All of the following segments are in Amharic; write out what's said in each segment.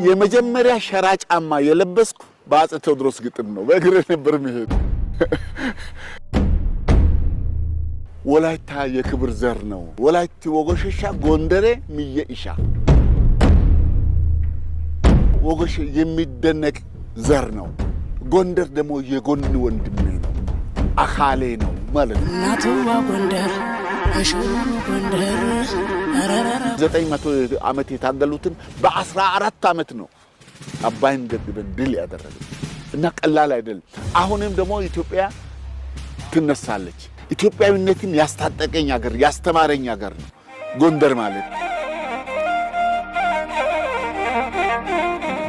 የመጀመሪያ ሸራ ጫማ የለበስኩ በአፄ ቴዎድሮስ ግጥም ነው። በእግሬ ነበር የሚሄድ። ወላይታ የክብር ዘር ነው። ወላይቲ ወጎሸሻ ጎንደሬ ሚየኢሻ ወጎሽ የሚደነቅ ዘር ነው። ጎንደር ደግሞ የጎን ወንድሜ ነው፣ አካሌ ነው ማለት ነው። ናቱዋ ጎንደር እሹ ጎንደር 900 ዓመት የታገሉትን በ14 ዓመት ነው አባይን ገድበን ድል ያደረገው እና ቀላል አይደለም። አሁንም ደግሞ ኢትዮጵያ ትነሳለች። ኢትዮጵያዊነትን ያስታጠቀኝ ሀገር ያስተማረኝ ሀገር ነው ጎንደር ማለት።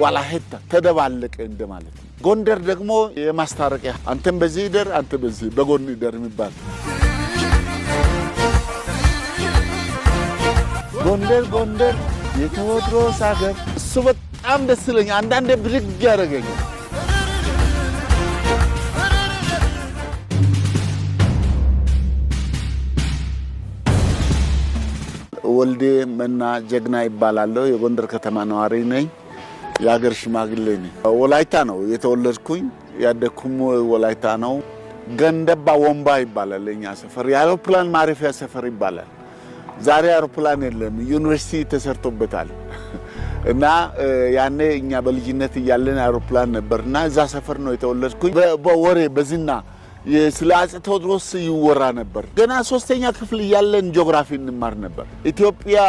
ዋላሄታ ተደባለቀ እንደማለት ነው። ጎንደር ደግሞ የማስታረቂያ አንተም በዚህ ይደር አንተ በዚህ በጎን ይደር የሚባል ጎንደር ጎንደር የቴዎድሮስ ሀገር እሱ በጣም ደስ ይለኛል። አንዳንዴ ብድግ ያደርገኛል። ወልዴ መና ጀግና ይባላለሁ። የጎንደር ከተማ ነዋሪ ነኝ። የሀገር ሽማግሌ ነኝ። ወላይታ ነው የተወለድኩኝ። ያደኩም ወላይታ ነው። ገንደባ ወንባ ይባላል የኛ ሰፈር። የአውሮፕላን ማረፊያ ሰፈር ይባላል። ዛሬ አውሮፕላን የለም፣ ዩኒቨርሲቲ ተሰርቶበታል። እና ያኔ እኛ በልጅነት እያለን አውሮፕላን ነበርና እዛ ሰፈር ነው የተወለድኩኝ። በወሬ በዝና ስለ አፄ ቴዎድሮስ ይወራ ነበር። ገና 3ኛ ክፍል እያለን ጂኦግራፊ እንማር ነበር። ኢትዮጵያ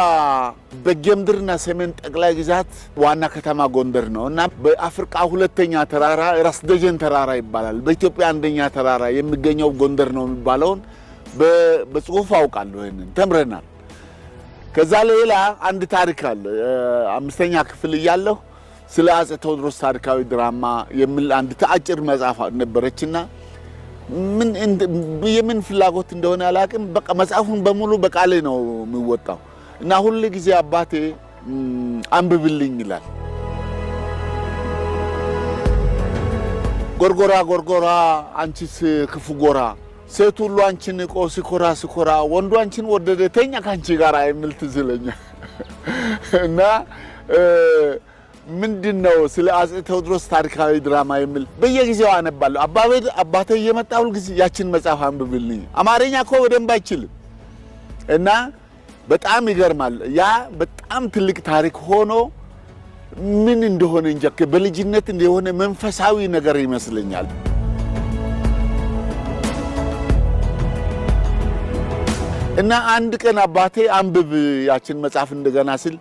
በጌምድርና ሰሜን ጠቅላይ ግዛት ዋና ከተማ ጎንደር ነው እና በአፍሪካ 2ኛ ተራራ ራስ ደጀን ተራራ ይባላል። በኢትዮጵያ 1ኛ ተራራ የሚገኘው ጎንደር ነው የሚባለውን በጽሁፍ አውቃለሁ። ይሄንን ተምረናል። ከዛ ሌላ አንድ ታሪክ አለ። 5ኛ ክፍል እያለሁ ስለ አፄ ቴዎድሮስ ታሪካዊ ድራማ የሚል አንድ አጭር መጽሐፍ ነበረችና የምን ፍላጎት እንደሆነ አላውቅም። በቃ መጽሐፉን በሙሉ በቃሌ ነው የሚወጣው እና ሁሉ ጊዜ አባቴ አንብብልኝ ይላል። ጎርጎራ ጎርጎራ አንቺስ ክፉ ጎራ፣ ሴት ሁሉ አንቺን ንቆ ሲኮራ ሲኮራ፣ ወንዱ አንቺን ወደደ ተኛ ካንቺ ጋር የሚል ትዝ ይለኛል። እና ምንድነው ስለ አፄ ቴዎድሮስ ታሪካዊ ድራማ የሚል በየጊዜው አነባለሁ። አባቴ እየመጣ ሁሉ ጊዜ ያችን መጽሐፍ አንብብልኝ። አማርኛ እኮ በደንብ አይችልም እና በጣም ይገርማል። ያ በጣም ትልቅ ታሪክ ሆኖ ምን እንደሆነ እንጃ በልጅነት እንደሆነ መንፈሳዊ ነገር ይመስለኛል። እና አንድ ቀን አባቴ አንብብ ያችን መጽሐፍ እንደገና ሲል